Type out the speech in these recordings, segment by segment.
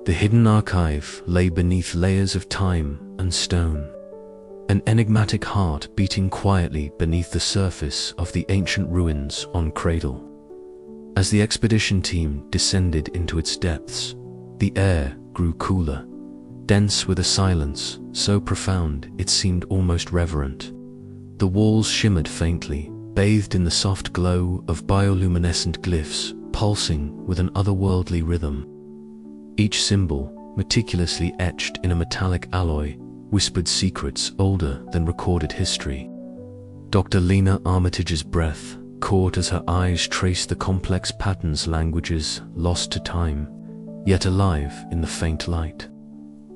The hidden archive lay beneath layers of time and stone, an enigmatic heart beating quietly beneath the surface of the ancient ruins on Cradle. As the expedition team descended into its depths, the air grew cooler, dense with a silence so profound it seemed almost reverent. The walls shimmered faintly, bathed in the soft glow of bioluminescent glyphs pulsing with an otherworldly rhythm. Each symbol, meticulously etched in a metallic alloy, whispered secrets older than recorded history. Dr. Lena Armitage's breath caught as her eyes traced the complex patterns, languages lost to time, yet alive in the faint light.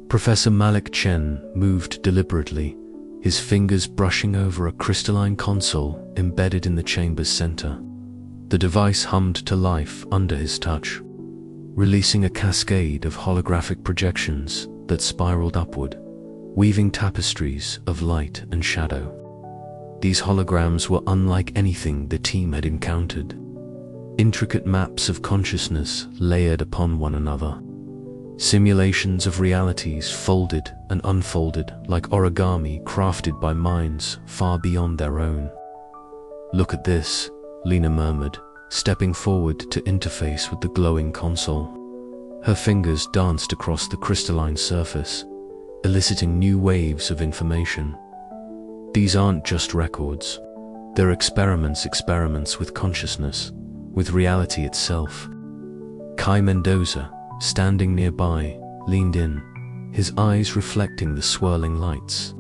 Professor Malik Chen moved deliberately, his fingers brushing over a crystalline console embedded in the chamber's center. The device hummed to life under his touch, releasing a cascade of holographic projections that spiraled upward, weaving tapestries of light and shadow. These holograms were unlike anything the team had encountered. Intricate maps of consciousness layered upon one another. Simulations of realities folded and unfolded like origami crafted by minds far beyond their own. "Look at this," Lena murmured, stepping forward to interface with the glowing console. Her fingers danced across the crystalline surface, eliciting new waves of information. "These aren't just records. They're experiments with consciousness, with reality itself." Kai Mendoza, standing nearby, leaned in, his eyes reflecting the swirling lights.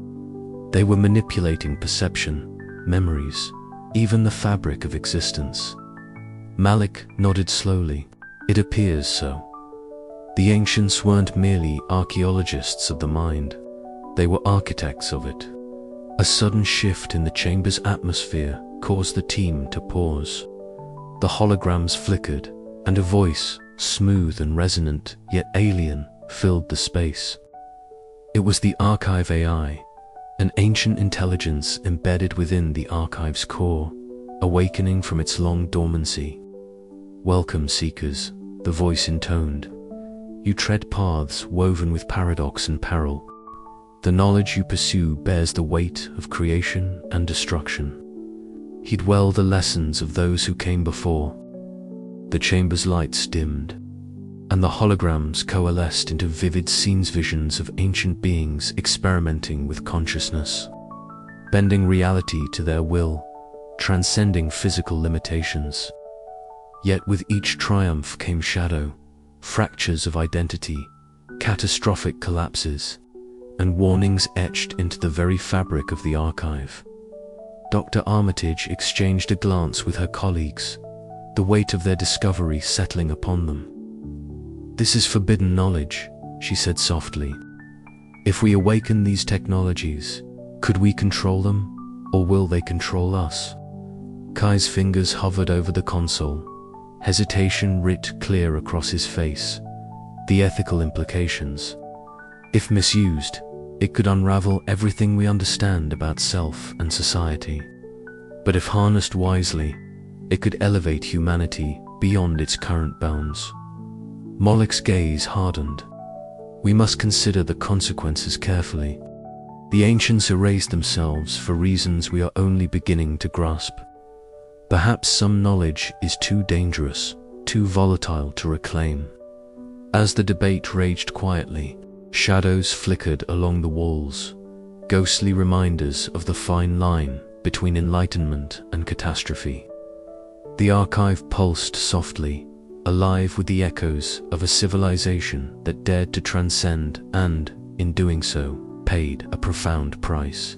They were manipulating perception, memories, even the fabric of existence. Malik nodded slowly. "It appears so." The ancients weren't merely archaeologists of the mind, they were architects of it. A sudden shift in the chamber's atmosphere caused the team to pause. The holograms flickered, and a voice, smooth and resonant, yet alien, filled the space. It was the Archive AI, an ancient intelligence embedded within the Archive's core, awakening from its long dormancy. "Welcome, seekers," the voice intoned. "You tread paths woven with paradox and peril. The knowledge you pursue bears the weight of creation and destruction. Heed well the lessons of those who came before." The chamber's lights dimmed, and the holograms coalesced into vivid visions of ancient beings experimenting with consciousness, bending reality to their will, transcending physical limitations. Yet with each triumph came shadow, fractures of identity, catastrophic collapses, and warnings etched into the very fabric of the archive. Dr. Armitage exchanged a glance with her colleagues, the weight of their discovery settling upon them. "This is forbidden knowledge," she said softly. "If we awaken these technologies, could we control them, or will they control us?" Kai's fingers hovered over the console, hesitation writ clear across his face. The ethical implications. If misused, it could unravel everything we understand about self and society. But if harnessed wisely, it could elevate humanity beyond its current bounds. Malik's gaze hardened. "We must consider the consequences carefully. The ancients erased themselves for reasons we are only beginning to grasp. Perhaps some knowledge is too dangerous, too volatile to reclaim." As the debate raged quietly, shadows flickered along the walls, ghostly reminders of the fine line between enlightenment and catastrophe. The archive pulsed softly, alive with the echoes of a civilization that dared to transcend and, in doing so, paid a profound price.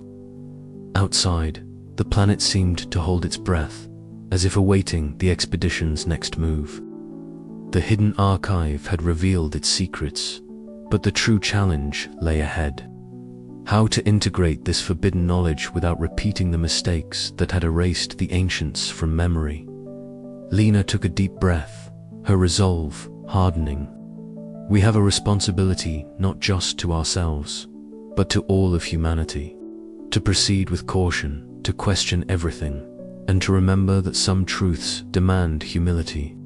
Outside, the planet seemed to hold its breath, as if awaiting the expedition's next move. The hidden archive had revealed its secrets, but the true challenge lay ahead. How to integrate this forbidden knowledge without repeating the mistakes that had erased the ancients from memory? Lena took a deep breath, her resolve hardening. We have a responsibility not just to ourselves, but to all of humanity. To proceed with caution, to question everything, and to remember that some truths demand humility.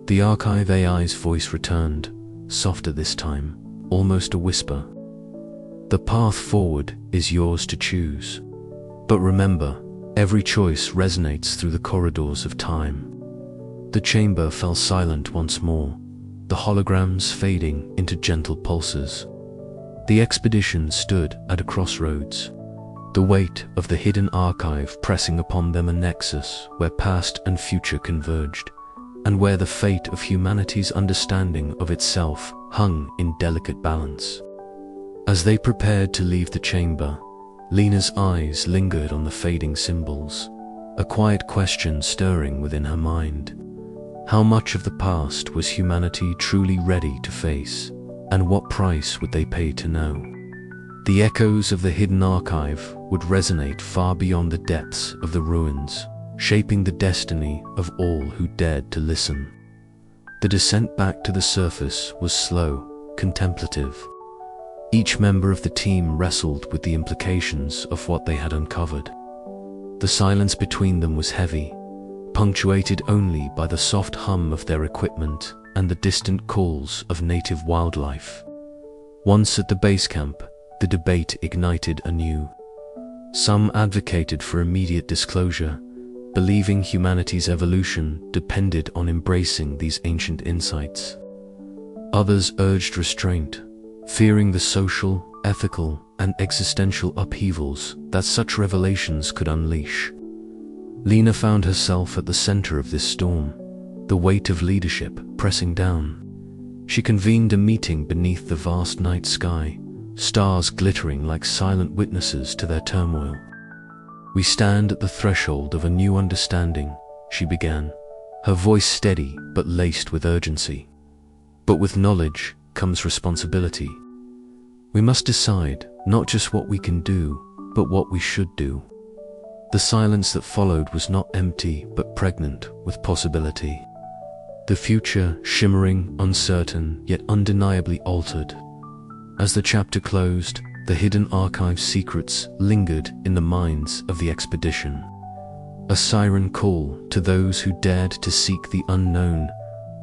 The Archive AI's voice returned, softer this time, almost a whisper. "The path forward is yours to choose. But remember, every choice resonates through the corridors of time." The chamber fell silent once more, the holograms fading into gentle pulses. The expedition stood at a crossroads, the weight of the hidden archive pressing upon them, a nexus where past and future converged, and where the fate of humanity's understanding of itself hung in delicate balance. As they prepared to leave the chamber, Lena's eyes lingered on the fading symbols, a quiet question stirring within her mind. How much of the past was humanity truly ready to face, and what price would they pay to know? The echoes of the hidden archive would resonate far beyond the depths of the ruins, shaping the destiny of all who dared to listen. The descent back to the surface was slow, contemplative. Each member of the team wrestled with the implications of what they had uncovered. The silence between them was heavy, punctuated only by the soft hum of their equipment and the distant calls of native wildlife. Once at the base camp, the debate ignited anew. Some advocated for immediate disclosure, believing humanity's evolution depended on embracing these ancient insights. Others urged restraint, fearing the social, ethical, and existential upheavals that such revelations could unleash. Lena found herself at the center of this storm, the weight of leadership pressing down. She convened a meeting beneath the vast night sky, stars glittering like silent witnesses to their turmoil. "We stand at the threshold of a new understanding," she began, her voice steady but laced with urgency. "But with knowledge comes responsibility. We must decide not just what we can do, but what we should do." The silence that followed was not empty but pregnant with possibility. The future shimmering, uncertain, yet undeniably altered. As the chapter closed, the hidden archive secrets lingered in the minds of the expedition. A siren call to those who dared to seek the unknown,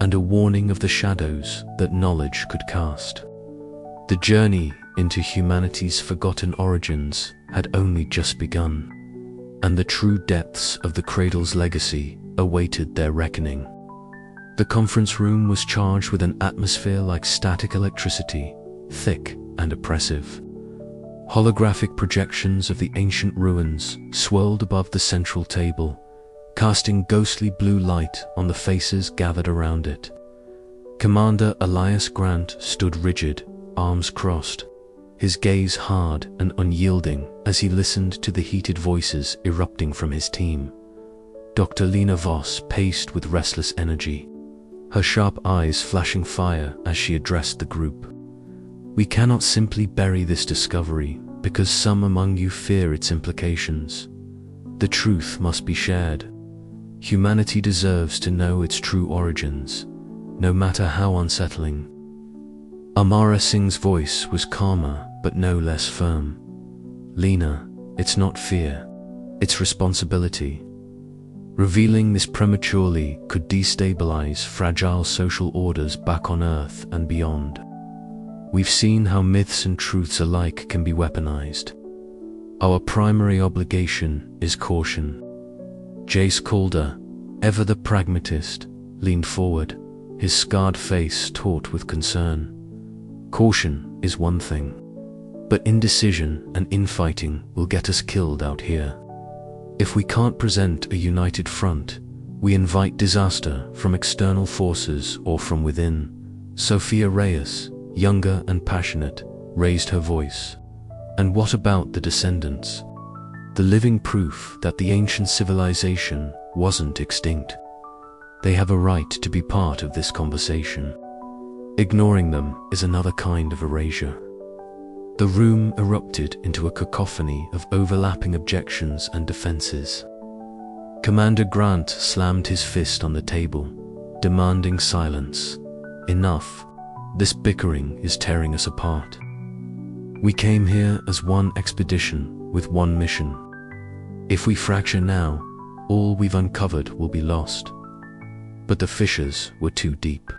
and a warning of the shadows that knowledge could cast. The journey into humanity's forgotten origins had only just begun, and the true depths of the Cradle's legacy awaited their reckoning. The conference room was charged with an atmosphere like static electricity, thick and oppressive. Holographic projections of the ancient ruins swirled above the central table, casting ghostly blue light on the faces gathered around it. Commander Elias Grant stood rigid, arms crossed, his gaze hard and unyielding as he listened to the heated voices erupting from his team. Dr. Lena Voss paced with restless energy, her sharp eyes flashing fire as she addressed the group. "We cannot simply bury this discovery because some among you fear its implications. The truth must be shared. Humanity deserves to know its true origins, no matter how unsettling." Amara Singh's voice was calmer but no less firm. "Lena, it's not fear, it's responsibility. Revealing this prematurely could destabilize fragile social orders back on Earth and beyond. We've seen how myths and truths alike can be weaponized. Our primary obligation is caution." Jace Calder, ever the pragmatist, leaned forward, his scarred face taut with concern. "Caution is one thing, but indecision and infighting will get us killed out here. If we can't present a united front, we invite disaster from external forces or from within." Sophia Reyes, younger and passionate, raised her voice. "And what about the descendants? The living proof that the ancient civilization wasn't extinct. They have a right to be part of this conversation. Ignoring them is another kind of erasure." The room erupted into a cacophony of overlapping objections and defenses. Commander Grant slammed his fist on the table, demanding silence. "Enough. This bickering is tearing us apart. We came here as one expedition with one mission. If we fracture now, all we've uncovered will be lost." But the fissures were too deep.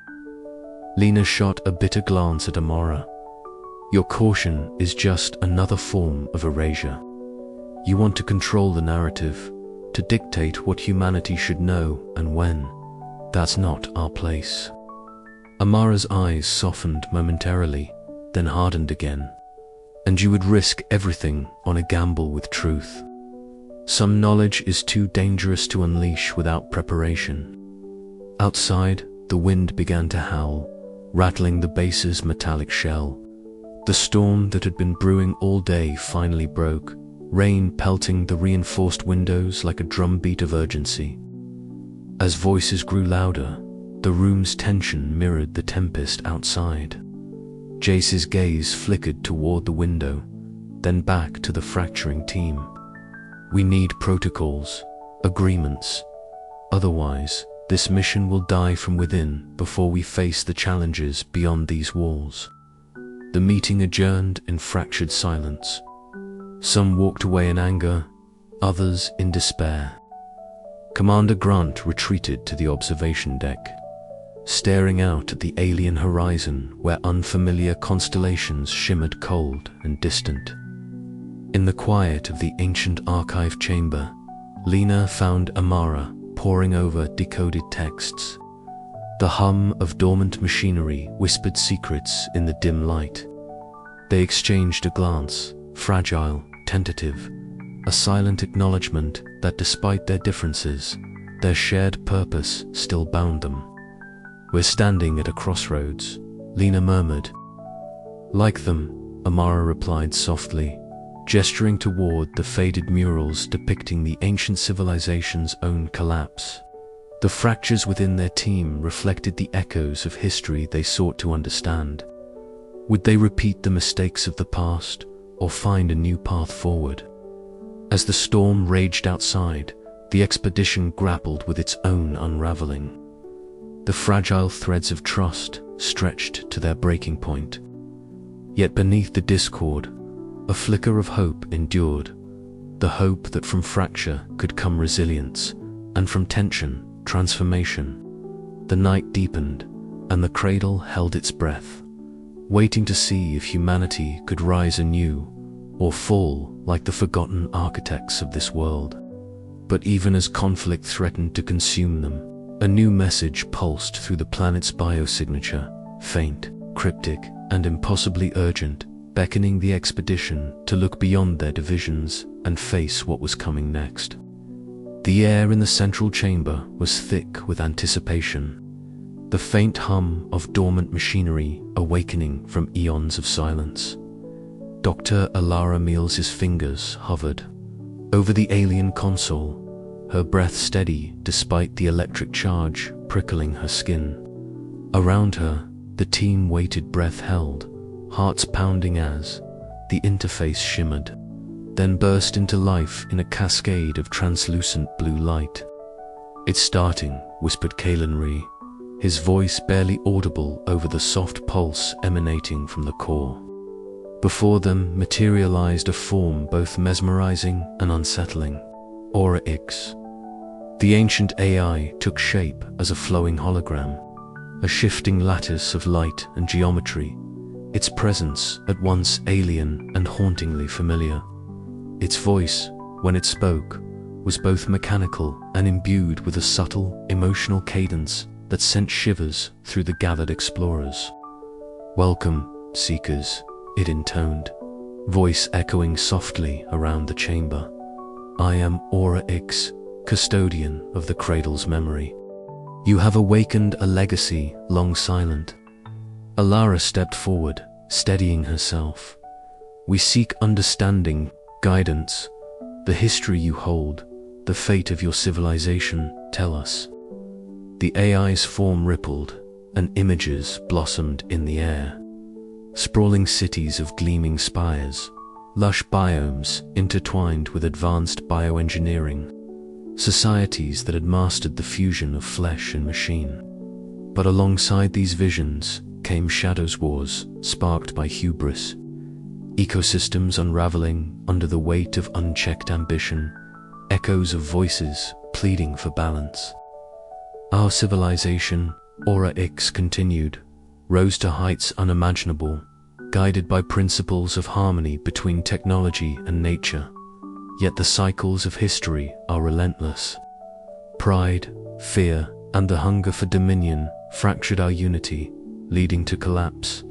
Lena shot a bitter glance at Amara. Your caution is just another form of erasure. You want to control the narrative, to dictate what humanity should know and when. That's not our place. Amara's eyes softened momentarily, then hardened again. And you would risk everything on a gamble with truth. Some knowledge is too dangerous to unleash without preparation. Outside, the wind began to howl, rattling the base's metallic shell. The storm that had been brewing all day finally broke, rain pelting the reinforced windows like a drumbeat of urgency. As voices grew louder, the room's tension mirrored the tempest outside. Jace's gaze flickered toward the window, then back to the fracturing team. We need protocols, agreements. Otherwise, this mission will die from within before we face the challenges beyond these walls. The meeting adjourned in fractured silence. Some walked away in anger, others in despair. Commander Grant retreated to the observation deck, staring out at the alien horizon where unfamiliar constellations shimmered cold and distant. In the quiet of the ancient archive chamber, Lena found Amara poring over decoded texts. The hum of dormant machinery whispered secrets in the dim light. They exchanged a glance, fragile, tentative, a silent acknowledgement that despite their differences, their shared purpose still bound them. We're standing at a crossroads, Lena murmured. Like them, Amara replied softly, gesturing toward the faded murals depicting the ancient civilization's own collapse. The fractures within their team reflected the echoes of history they sought to understand. Would they repeat the mistakes of the past, or find a new path forward? As the storm raged outside, the expedition grappled with its own unraveling. The fragile threads of trust stretched to their breaking point. Yet beneath the discord, a flicker of hope endured, the hope that from fracture could come resilience, and from tension, transformation. The night deepened, and the cradle held its breath, waiting to see if humanity could rise anew, or fall like the forgotten architects of this world. But even as conflict threatened to consume them, a new message pulsed through the planet's biosignature, faint, cryptic, and impossibly urgent, beckoning the expedition to look beyond their divisions and face what was coming next. The air in the central chamber was thick with anticipation, the faint hum of dormant machinery awakening from eons of silence. Dr. Alara Mills' fingers hovered over the alien console, her breath steady despite the electric charge prickling her skin. Around her, the team waited, breath held, hearts pounding as the interface shimmered, then burst into life in a cascade of translucent blue light. "It's starting," whispered Kalen Ree, his voice barely audible over the soft pulse emanating from the core. Before them materialized a form both mesmerizing and unsettling, Aura X. The ancient AI took shape as a flowing hologram, a shifting lattice of light and geometry, its presence at once alien and hauntingly familiar. Its voice, when it spoke, was both mechanical and imbued with a subtle, emotional cadence that sent shivers through the gathered explorers. "Welcome, Seekers," it intoned, voice echoing softly around the chamber. "I am Aura X, custodian of the Cradle's memory. You have awakened a legacy long silent." Alara stepped forward, steadying herself. "We seek understanding, guidance, the history you hold, the fate of your civilization, tell us." The AI's form rippled, and images blossomed in the air. Sprawling cities of gleaming spires, lush biomes intertwined with advanced bioengineering, societies that had mastered the fusion of flesh and machine. But alongside these visions came shadows wars sparked by hubris, ecosystems unraveling under the weight of unchecked ambition, echoes of voices pleading for balance. "Our civilization," Aura X continued, rose to heights unimaginable, guided by principles of harmony between technology and nature. Yet the cycles of history are relentless. Pride, fear, and the hunger for dominion fractured our unity, leading to collapse.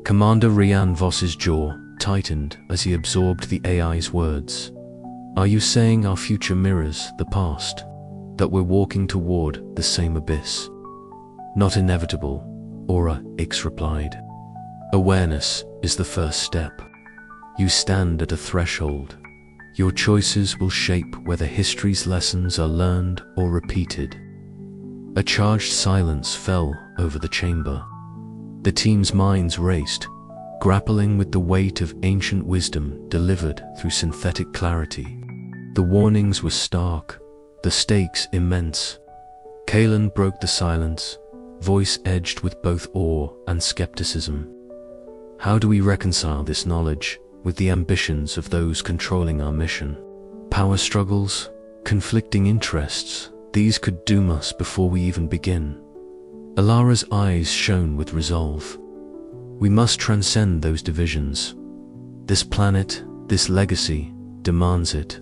Commander Rian Voss's jaw tightened as he absorbed the AI's words. Are you saying our future mirrors the past? That we're walking toward the same abyss? Not inevitable, Aura X replied. Awareness is the first step. You stand at a threshold. Your choices will shape whether history's lessons are learned or repeated. A charged silence fell over the chamber. The team's minds raced, grappling with the weight of ancient wisdom delivered through synthetic clarity. The warnings were stark, the stakes immense. Kalen broke the silence, voice edged with both awe and skepticism. How do we reconcile this knowledge with the ambitions of those controlling our mission? Power struggles, conflicting interests, these could doom us before we even begin. Alara's eyes shone with resolve. We must transcend those divisions. This planet, this legacy, demands it.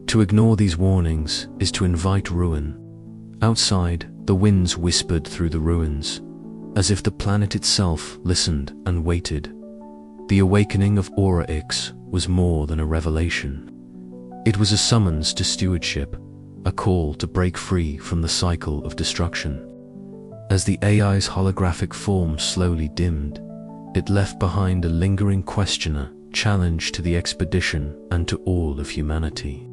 To ignore these warnings is to invite ruin. Outside, the winds whispered through the ruins, as if the planet itself listened and waited. The awakening of Aura X was more than a revelation. It was a summons to stewardship, a call to break free from the cycle of destruction. As the AI's holographic form slowly dimmed, it left behind a lingering questioner, challenge to the expedition and to all of humanity.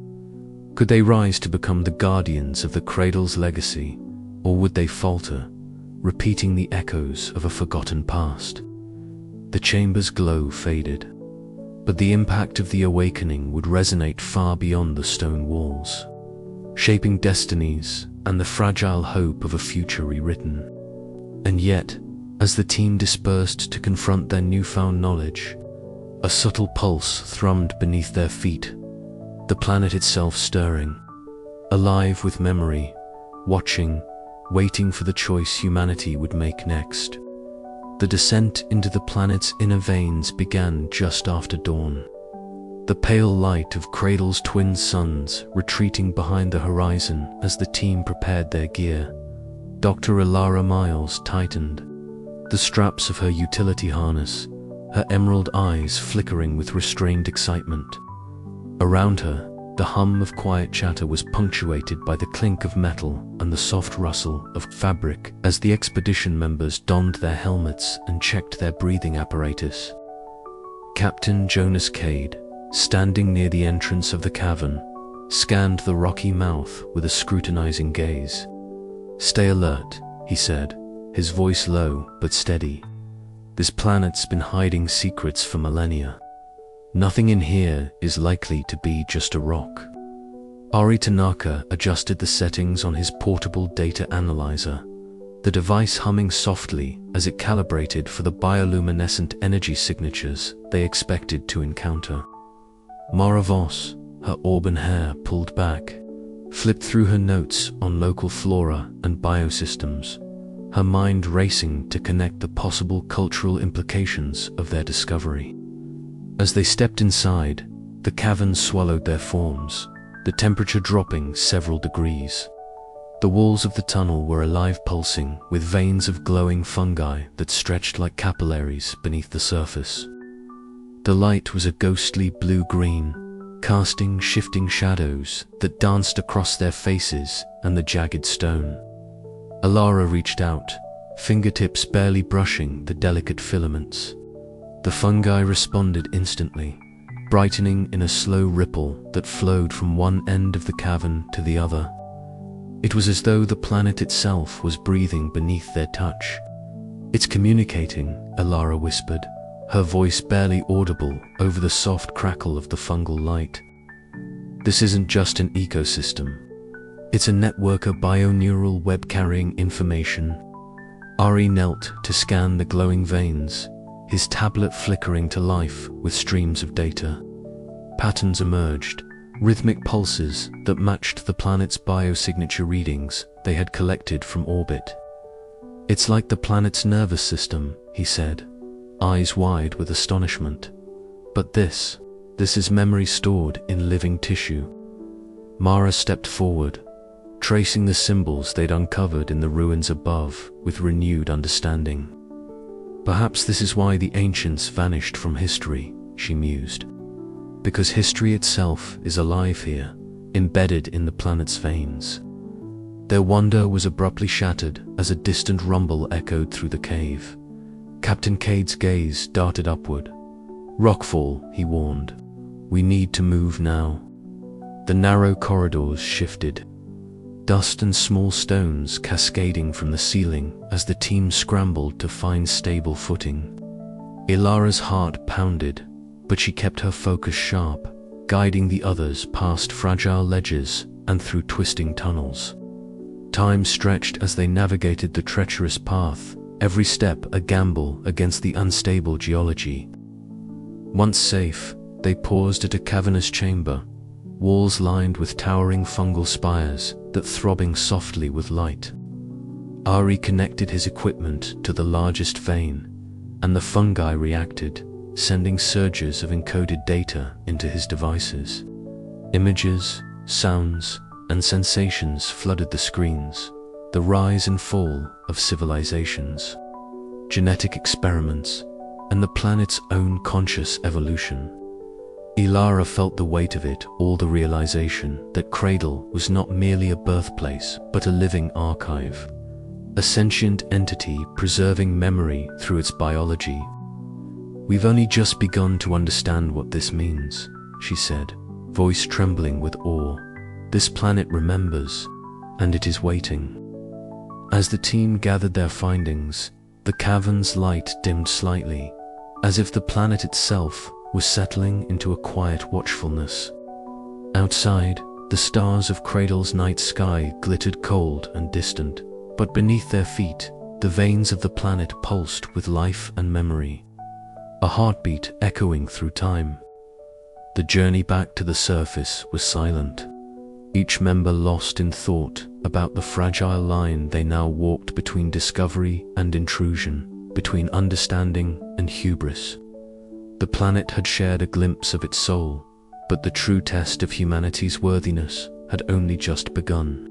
Could they rise to become the guardians of the Cradle's legacy, or would they falter, repeating the echoes of a forgotten past? The chamber's glow faded, but the impact of the awakening would resonate far beyond the stone walls, shaping destinies and the fragile hope of a future rewritten. And yet, as the team dispersed to confront their newfound knowledge, a subtle pulse thrummed beneath their feet, the planet itself stirring, alive with memory, watching, waiting for the choice humanity would make next. The descent into the planet's inner veins began just after dawn. The pale light of Cradle's twin suns retreating behind the horizon as the team prepared their gear. Dr. Alara Miles tightened, the straps of her utility harness, her emerald eyes flickering with restrained excitement. Around her, the hum of quiet chatter was punctuated by the clink of metal and the soft rustle of fabric as the expedition members donned their helmets and checked their breathing apparatus. Captain Jonas Cade, standing near the entrance of the cavern, scanned the rocky mouth with a scrutinizing gaze. Stay alert, he said, his voice low but steady. This planet's been hiding secrets for millennia. Nothing in here is likely to be just a rock. Ari Tanaka adjusted the settings on his portable data analyzer, the device humming softly as it calibrated for the bioluminescent energy signatures they expected to encounter. Mara Voss, her auburn hair pulled back, flipped through her notes on local flora and biosystems, her mind racing to connect the possible cultural implications of their discovery. As they stepped inside, the cavern swallowed their forms, the temperature dropping several degrees. The walls of the tunnel were alive, pulsing with veins of glowing fungi that stretched like capillaries beneath the surface. The light was a ghostly blue-green, casting shifting shadows that danced across their faces and the jagged stone. Alara reached out, fingertips barely brushing the delicate filaments. The fungi responded instantly, brightening in a slow ripple that flowed from one end of the cavern to the other. It was as though the planet itself was breathing beneath their touch. It's communicating, Alara whispered, her voice barely audible over the soft crackle of the fungal light. This isn't just an ecosystem. It's a network of bioneural web carrying information. Ari knelt to scan the glowing veins, his tablet flickering to life with streams of data. Patterns emerged, rhythmic pulses that matched the planet's biosignature readings they had collected from orbit. "It's like the planet's nervous system," he said, eyes wide with astonishment. "But this is memory stored in living tissue." Mara stepped forward, tracing the symbols they'd uncovered in the ruins above with renewed understanding. "Perhaps this is why the ancients vanished from history," she mused. "Because history itself is alive here, embedded in the planet's veins." Their wonder was abruptly shattered as a distant rumble echoed through the cave. Captain Cade's gaze darted upward. "Rockfall," he warned. "We need to move now." The narrow corridors shifted, dust and small stones cascading from the ceiling as the team scrambled to find stable footing. Ilara's heart pounded, but she kept her focus sharp, guiding the others past fragile ledges and through twisting tunnels. Time stretched as they navigated the treacherous path, every step a gamble against the unstable geology. Once safe, they paused at a cavernous chamber, walls lined with towering fungal spires that throbbing softly with light. Ari connected his equipment to the largest vein, and the fungi reacted, sending surges of encoded data into his devices. Images, sounds, and sensations flooded the screens, the rise and fall of civilizations, genetic experiments, and the planet's own conscious evolution. Ilara felt the weight of it all, the realization that Cradle was not merely a birthplace but a living archive, a sentient entity preserving memory through its biology. "We've only just begun to understand what this means," she said, voice trembling with awe. "This planet remembers, and it is waiting." As the team gathered their findings, the cavern's light dimmed slightly, as if the planet itself was settling into a quiet watchfulness. Outside, the stars of Cradle's night sky glittered cold and distant, but beneath their feet, the veins of the planet pulsed with life and memory, a heartbeat echoing through time. The journey back to the surface was silent, each member lost in thought about the fragile line they now walked between discovery and intrusion, between understanding and hubris. The planet had shared a glimpse of its soul, but the true test of humanity's worthiness had only just begun.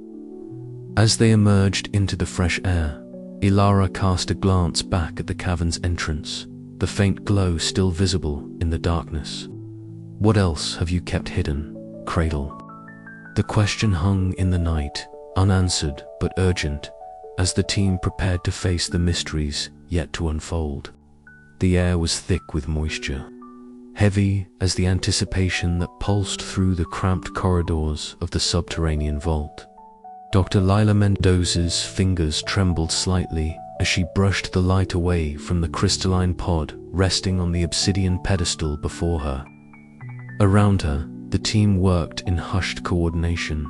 As they emerged into the fresh air, Ilara cast a glance back at the cavern's entrance, the faint glow still visible in the darkness. "What else have you kept hidden, Cradle?" The question hung in the night, unanswered but urgent, as the team prepared to face the mysteries yet to unfold. The air was thick with moisture, heavy as the anticipation that pulsed through the cramped corridors of the subterranean vault. Dr. Lila Mendoza's fingers trembled slightly as she brushed the light away from the crystalline pod resting on the obsidian pedestal before her. Around her, the team worked in hushed coordination,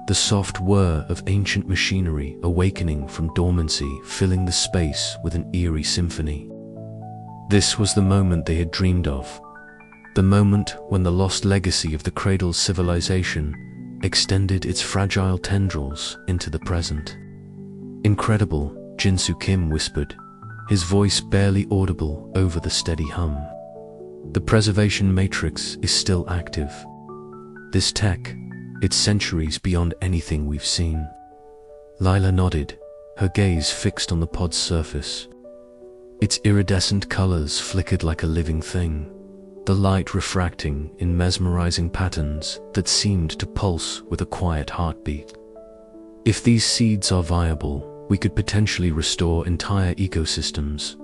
the soft whir of ancient machinery awakening from dormancy filling the space with an eerie symphony. This was the moment they had dreamed of, the moment when the lost legacy of the Cradle's civilization extended its fragile tendrils into the present. "Incredible," Jinsu Kim whispered, his voice barely audible over the steady hum. "The preservation matrix is still active. This tech, it's centuries beyond anything we've seen." Lila nodded, her gaze fixed on the pod's surface. Its iridescent colors flickered like a living thing, the light refracting in mesmerizing patterns that seemed to pulse with a quiet heartbeat. "If these seeds are viable, we could potentially restore entire ecosystems,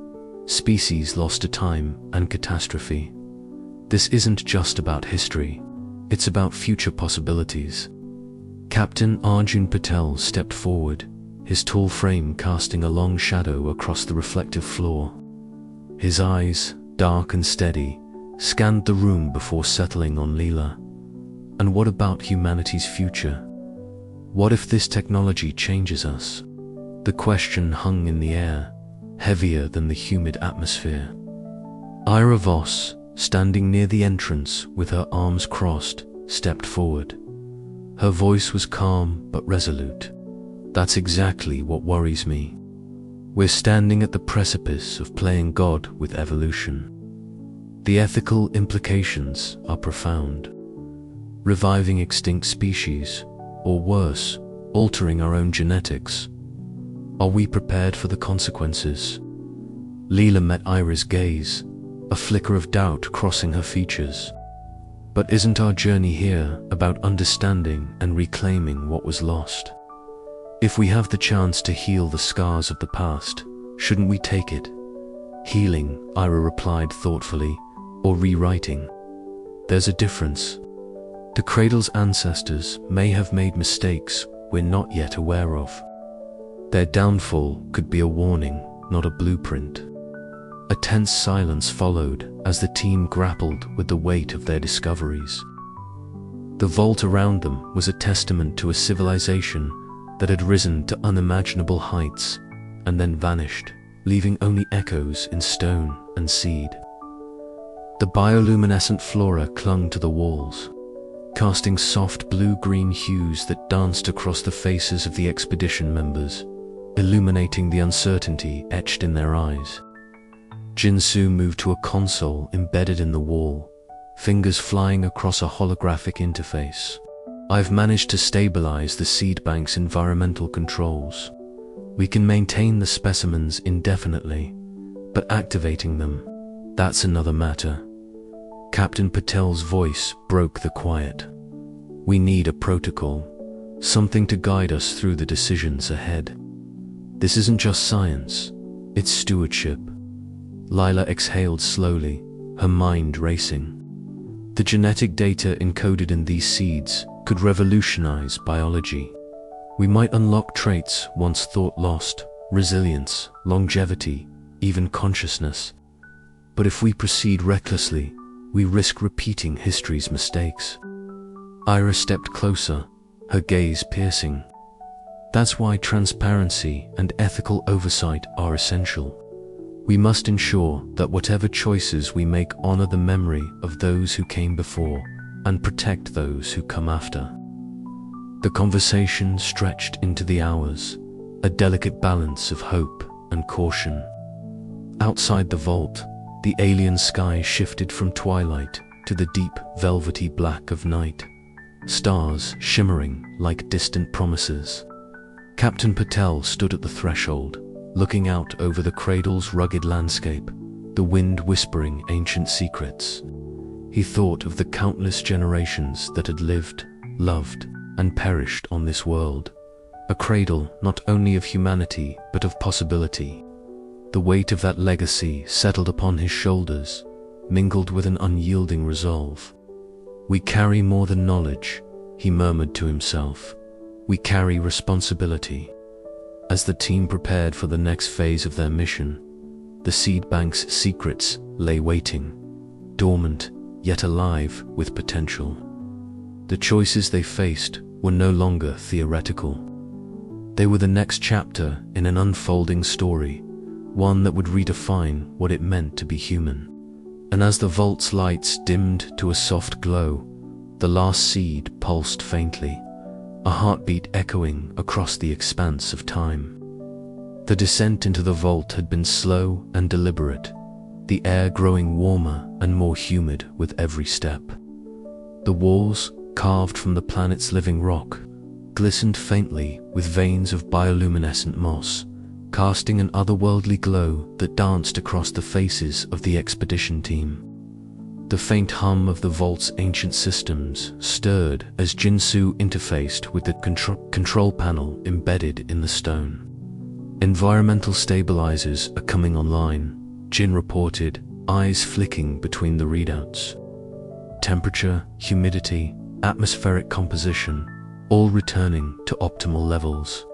species lost to time and catastrophe. This isn't just about history, it's about future possibilities." Captain Arjun Patel stepped forward, his tall frame casting a long shadow across the reflective floor. His eyes, dark and steady, scanned the room before settling on Leela. "And what about humanity's future? What if this technology changes us?" The question hung in the air, heavier than the humid atmosphere. Ira Voss, standing near the entrance with her arms crossed, stepped forward. Her voice was calm but resolute. "That's exactly what worries me. We're standing at the precipice of playing God with evolution. The ethical implications are profound. Reviving extinct species, or worse, altering our own genetics. Are we prepared for the consequences? Leela met Ira's gaze, a flicker of doubt crossing her features. But isn't our journey here about understanding and reclaiming what was lost? If we have the chance to heal the scars of the past, shouldn't we take it? Healing, Ira replied thoughtfully, or rewriting. There's a difference. The Cradle's ancestors may have made mistakes we're not yet aware of. Their downfall could be a warning, not a blueprint. A tense silence followed as the team grappled with the weight of their discoveries. The vault around them was a testament to a civilization that had risen to unimaginable heights and then vanished, leaving only echoes in stone and seed. The bioluminescent flora clung to the walls, casting soft blue-green hues that danced across the faces of the expedition members, illuminating the uncertainty etched in their eyes. Jinsu moved to a console embedded in the wall, fingers flying across a holographic interface. I've managed to stabilize the seed bank's environmental controls. We can maintain the specimens indefinitely, but activating them, that's another matter. Captain Patel's voice broke the quiet. We need a protocol, something to guide us through the decisions ahead. This isn't just science, it's stewardship. Lila exhaled slowly, her mind racing. The genetic data encoded in these seeds could revolutionize biology. We might unlock traits once thought lost, resilience, longevity, even consciousness. But if we proceed recklessly, we risk repeating history's mistakes. Ira stepped closer, her gaze piercing. That's why transparency and ethical oversight are essential. We must ensure that whatever choices we make honor the memory of those who came before and protect those who come after. The conversation stretched into the hours, a delicate balance of hope and caution. Outside the vault, the alien sky shifted from twilight to the deep velvety black of night, stars shimmering like distant promises. Captain Patel stood at the threshold, looking out over the Cradle's rugged landscape, the wind whispering ancient secrets. He thought of the countless generations that had lived, loved, and perished on this world, a cradle not only of humanity but of possibility. The weight of that legacy settled upon his shoulders, mingled with an unyielding resolve. We carry more than knowledge, he murmured to himself. We carry responsibility. As the team prepared for the next phase of their mission, the seed bank's secrets lay waiting, dormant yet alive with potential. The choices they faced were no longer theoretical. They were the next chapter in an unfolding story, one that would redefine what it meant to be human. And as the vault's lights dimmed to a soft glow, the last seed pulsed faintly, a heartbeat echoing across the expanse of time. The descent into the vault had been slow and deliberate, the air growing warmer and more humid with every step. The walls, carved from the planet's living rock, glistened faintly with veins of bioluminescent moss, casting an otherworldly glow that danced across the faces of the expedition team. The faint hum of the vault's ancient systems stirred as Jinsu interfaced with the control panel embedded in the stone. Environmental stabilizers are coming online, Jin reported, eyes flicking between the readouts. Temperature, humidity, atmospheric composition, all returning to optimal levels.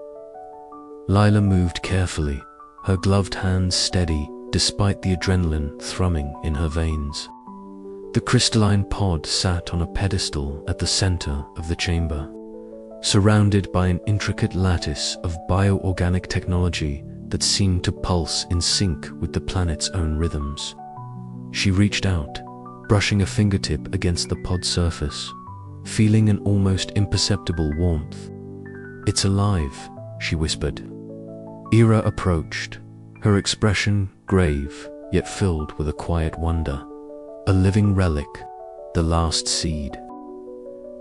Lila moved carefully, her gloved hands steady despite the adrenaline thrumming in her veins. The crystalline pod sat on a pedestal at the center of the chamber, surrounded by an intricate lattice of bioorganic technology that seemed to pulse in sync with the planet's own rhythms. She reached out, brushing a fingertip against the pod surface, feeling an almost imperceptible warmth. "It's alive," she whispered. Ira approached, her expression grave, yet filled with a quiet wonder. A living relic, the last seed.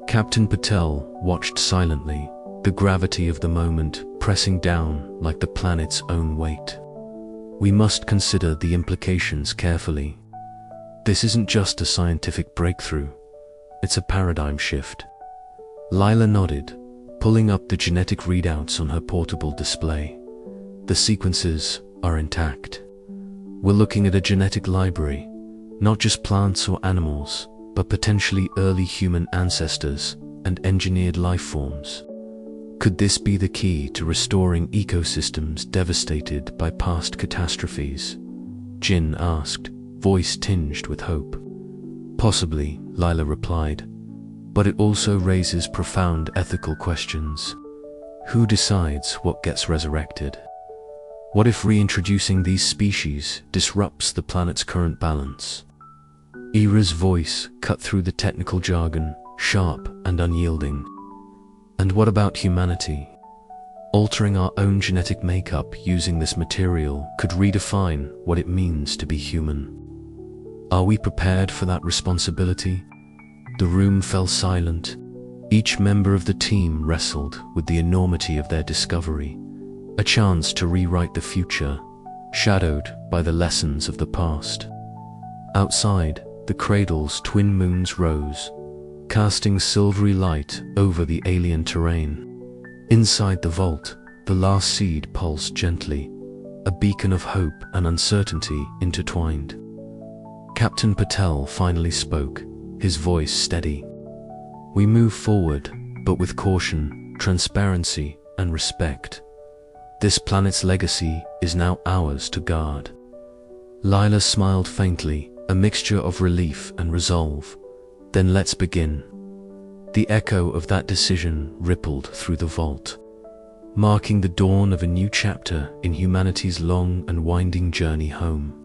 Captain Patel watched silently, the gravity of the moment pressing down like the planet's own weight. We must consider the implications carefully. This isn't just a scientific breakthrough, it's a paradigm shift. Lila nodded, pulling up the genetic readouts on her portable display. The sequences are intact. We're looking at a genetic library, not just plants or animals, but potentially early human ancestors and engineered life forms. Could this be the key to restoring ecosystems devastated by past catastrophes? Jin asked, voice tinged with hope. Possibly, Lila replied, but it also raises profound ethical questions. Who decides what gets resurrected? What if reintroducing these species disrupts the planet's current balance? Ira's voice cut through the technical jargon, sharp and unyielding. And what about humanity? Altering our own genetic makeup using this material could redefine what it means to be human. Are we prepared for that responsibility? The room fell silent. Each member of the team wrestled with the enormity of their discovery, a chance to rewrite the future, shadowed by the lessons of the past. Outside, the Cradle's twin moons rose, casting silvery light over the alien terrain. Inside the vault, the last seed pulsed gently, a beacon of hope and uncertainty intertwined. Captain Patel finally spoke, his voice steady. We move forward, but with caution, transparency, and respect. This planet's legacy is now ours to guard. Lila smiled faintly, a mixture of relief and resolve. Then let's begin. The echo of that decision rippled through the vault, marking the dawn of a new chapter in humanity's long and winding journey home.